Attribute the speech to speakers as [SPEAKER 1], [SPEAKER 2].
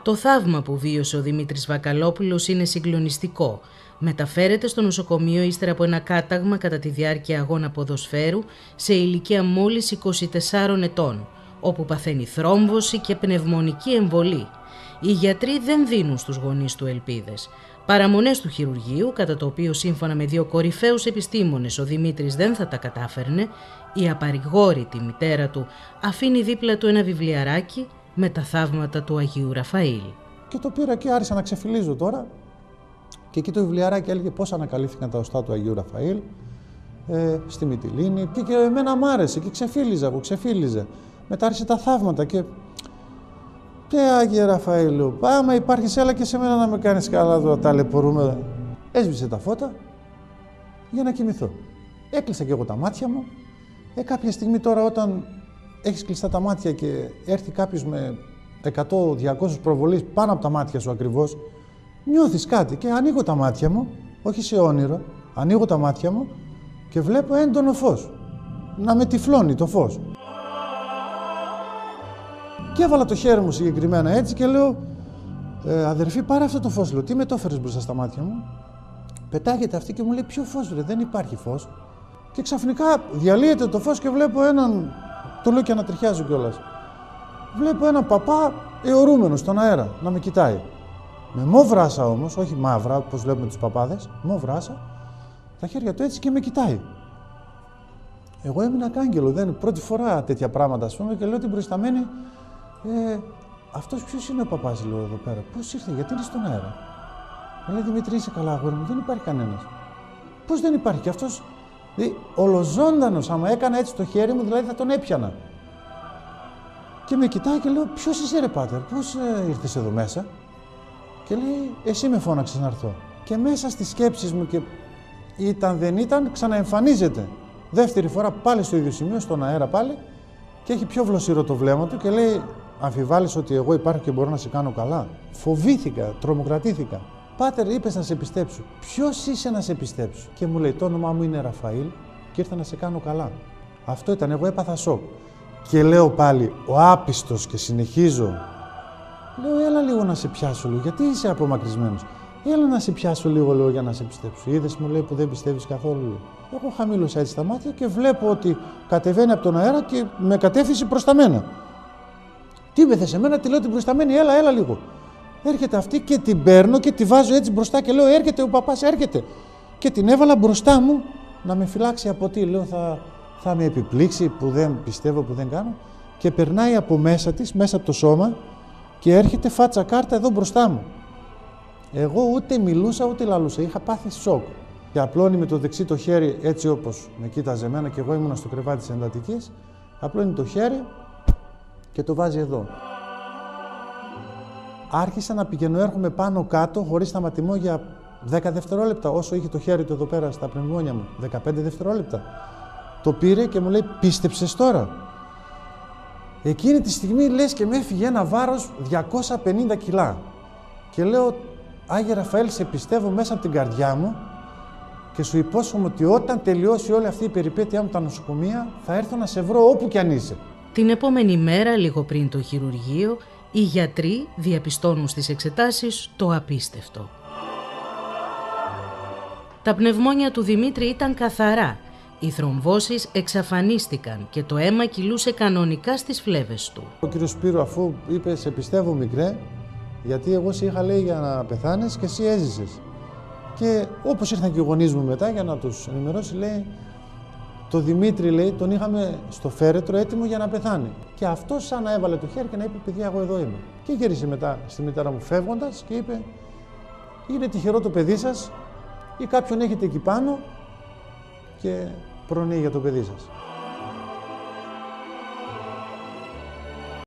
[SPEAKER 1] Το θαύμα που βίωσε ο Δημήτρης Βακαλόπουλος είναι συγκλονιστικό. Μεταφέρεται στο νοσοκομείο ύστερα από ένα κάταγμα κατά τη διάρκεια αγώνα ποδοσφαίρου σε ηλικία μόλις 24 ετών, όπου παθαίνει θρόμβωση και πνευμονική εμβολή. Οι γιατροί δεν δίνουν στους γονείς του ελπίδες. Παραμονές του χειρουργείου, κατά το οποίο σύμφωνα με 2 κορυφαίους επιστήμονες ο Δημήτρης δεν θα τα κατάφερνε, η απαρηγόρητη μητέρα του αφήνει δίπλα του ένα βιβλιαράκι με τα θαύματα του Αγίου Ραφαήλ.
[SPEAKER 2] Και το πήρα και άρχισα να ξεφυλίζω τώρα. Και εκεί το βιβλιαράκι έλεγε πώς ανακαλύφθηκαν τα οστά του Αγίου Ραφαήλ στη Μυτιλήνη. Και εμένα μ' άρεσε και ξεφύλιζα. Μετά άρχισε τα θαύματα και Άγιε Ραφαήλου, άμα υπάρχεις έλα και σε μένα να με κάνεις καλά, τώρα ταλαιπωρούμε. Έσβησε τα φώτα για να κοιμηθώ. Έκλεισα και εγώ τα μάτια μου. Κάποια στιγμή τώρα όταν έχεις κλειστά τα μάτια και έρθει κάποιος με 100-200 προβολείς πάνω από τα μάτια σου ακριβώς, νιώθεις κάτι και ανοίγω τα μάτια μου, όχι σε όνειρο, ανοίγω τα μάτια μου και βλέπω έντονο φως, να με τυφλώνει το φως. Και έβαλα το χέρι μου συγκεκριμένα έτσι και λέω αδερφή πάρε αυτό το φως, λέω, τι με το έφερες μπροστά στα μάτια μου. Πετάγεται αυτή και μου λέει ποιο φως βρε, δεν υπάρχει φως. Και ξαφνικά διαλύεται το φως και βλέπω έναν, το λέω και ανατριχιάζω κιόλας, βλέπω έναν παπά αιωρούμενο στον αέρα να με κοιτάει. Με μόβρα άσα όμως, όχι μαύρα όπως βλέπουμε τους παπάδες, μόβρα άσα, τα χέρια του έτσι και με κοιτάει. Εγώ έμεινα κάγκελο, δεν είναι πρώτη φορά τέτοια πράγματα, ας πούμε, και λέω την προϊσταμένη, αυτός ποιος είναι ο παπάς, λέω εδώ πέρα, πώς ήρθε, γιατί είναι στον αέρα. Μου λέει Δημήτρη, είσαι καλά, αγόρι μου, δεν υπάρχει κανένας. Πώς δεν υπάρχει, και αυτός, ολοζώντανος, άμα έκανα έτσι το χέρι μου, δηλαδή θα τον έπιανα. Και με κοιτάει και λέω, ποιος είσαι ρε πάτερ, πώς ήρθες εδώ μέσα. Και λέει, εσύ με φώναξες να έρθω. Και μέσα στις σκέψεις μου και ήταν δεν ήταν, ξαναεμφανίζεται. Δεύτερη φορά πάλι στο ίδιο σημείο, στον αέρα πάλι, και έχει πιο βλοσίρο το βλέμμα του και λέει, αμφιβάλλεις ότι εγώ υπάρχω και μπορώ να σε κάνω καλά. Φοβήθηκα, τρομοκρατήθηκα. Πάτερ, είπες να σε πιστέψω. Ποιος είσαι να σε πιστέψω? Και μου λέει, το όνομά μου είναι Ραφαήλ και ήρθα να σε κάνω καλά. Αυτό ήταν, εγώ έπαθα σοκ. Και λέω πάλι, ο άπιστος και συνεχίζω. Λέω, έλα λίγο να σε πιάσω λίγο, γιατί είσαι απομακρυσμένος. Έλα να σε πιάσω λίγο, λέω, για να σε πιστέψω. Είδες, μου λέει, που δεν πιστεύεις καθόλου. Λέω. Εγώ χαμήλωσα έτσι τα μάτια και βλέπω ότι κατεβαίνει από τον αέρα και με κατεύθυνση προς τα μένα. Τι είπε σε μένα, τη λέω την προϊσταμένη, έλα λίγο. Έρχεται αυτή και την παίρνω και τη βάζω έτσι μπροστά και λέω, έρχεται ο παπάς, έρχεται. Και την έβαλα μπροστά μου να με φυλάξει από τι, λέω, θα με επιπλήξει που δεν πιστεύω, που δεν κάνω. Και περνάει από μέσα της, μέσα από το σώμα, και έρχεται φάτσα κάρτα εδώ μπροστά μου. Εγώ ούτε μιλούσα ούτε λαλούσα, είχα πάθει σοκ. Και απλώνει με το δεξί το χέρι έτσι όπως με κοίταζε εμένα και εγώ ήμουνα στο κρεβάτι της εντατικής, απλώνει το χέρι και το βάζει εδώ. Άρχισα να πηγαίνω έρχομαι πάνω κάτω χωρίς σταματημό για 10 δευτερόλεπτα, όσο είχε το χέρι του εδώ πέρα στα πνευμόνια μου, 15 δευτερόλεπτα. Το πήρε και μου λέει, πίστεψες τώρα? Εκείνη τη στιγμή λες και με έφυγε ένα βάρος 250 κιλά. Και λέω, Άγιε Ραφαήλ, σε πιστεύω μέσα από την καρδιά μου και σου υπόσχομαι ότι όταν τελειώσει όλη αυτή η περιπέτειά μου τα νοσοκομεία, θα έρθω να σε βρω όπου κι αν είσαι.
[SPEAKER 1] Την επόμενη μέρα, λίγο πριν το χειρουργείο, οι γιατροί διαπιστώνουν στις εξετάσεις το απίστευτο. Τα πνευμόνια του Δημήτρη ήταν καθαρά. Οι θρομβώσεις εξαφανίστηκαν και το αίμα κυλούσε κανονικά στις φλέβες του.
[SPEAKER 2] Ο κύριος Σπύρο, αφού είπε, σε πιστεύω μικρέ, γιατί εγώ σε είχα λέει για να πεθάνεις και εσύ έζησες. Και όπως ήρθαν και οι γονείς μου μετά για να τους ενημερώσει, λέει, το Δημήτρη, λέει, τον είχαμε στο φέρετρο έτοιμο για να πεθάνει. Και αυτός σαν να έβαλε το χέρι και να είπε, παιδιά, εγώ εδώ είμαι. Και γύρισε μετά στη μητέρα μου φεύγοντας και είπε, είναι τυχερό το παιδί σας ή κάποιον έχετε εκεί πάνω και προνοεί για το παιδί σας.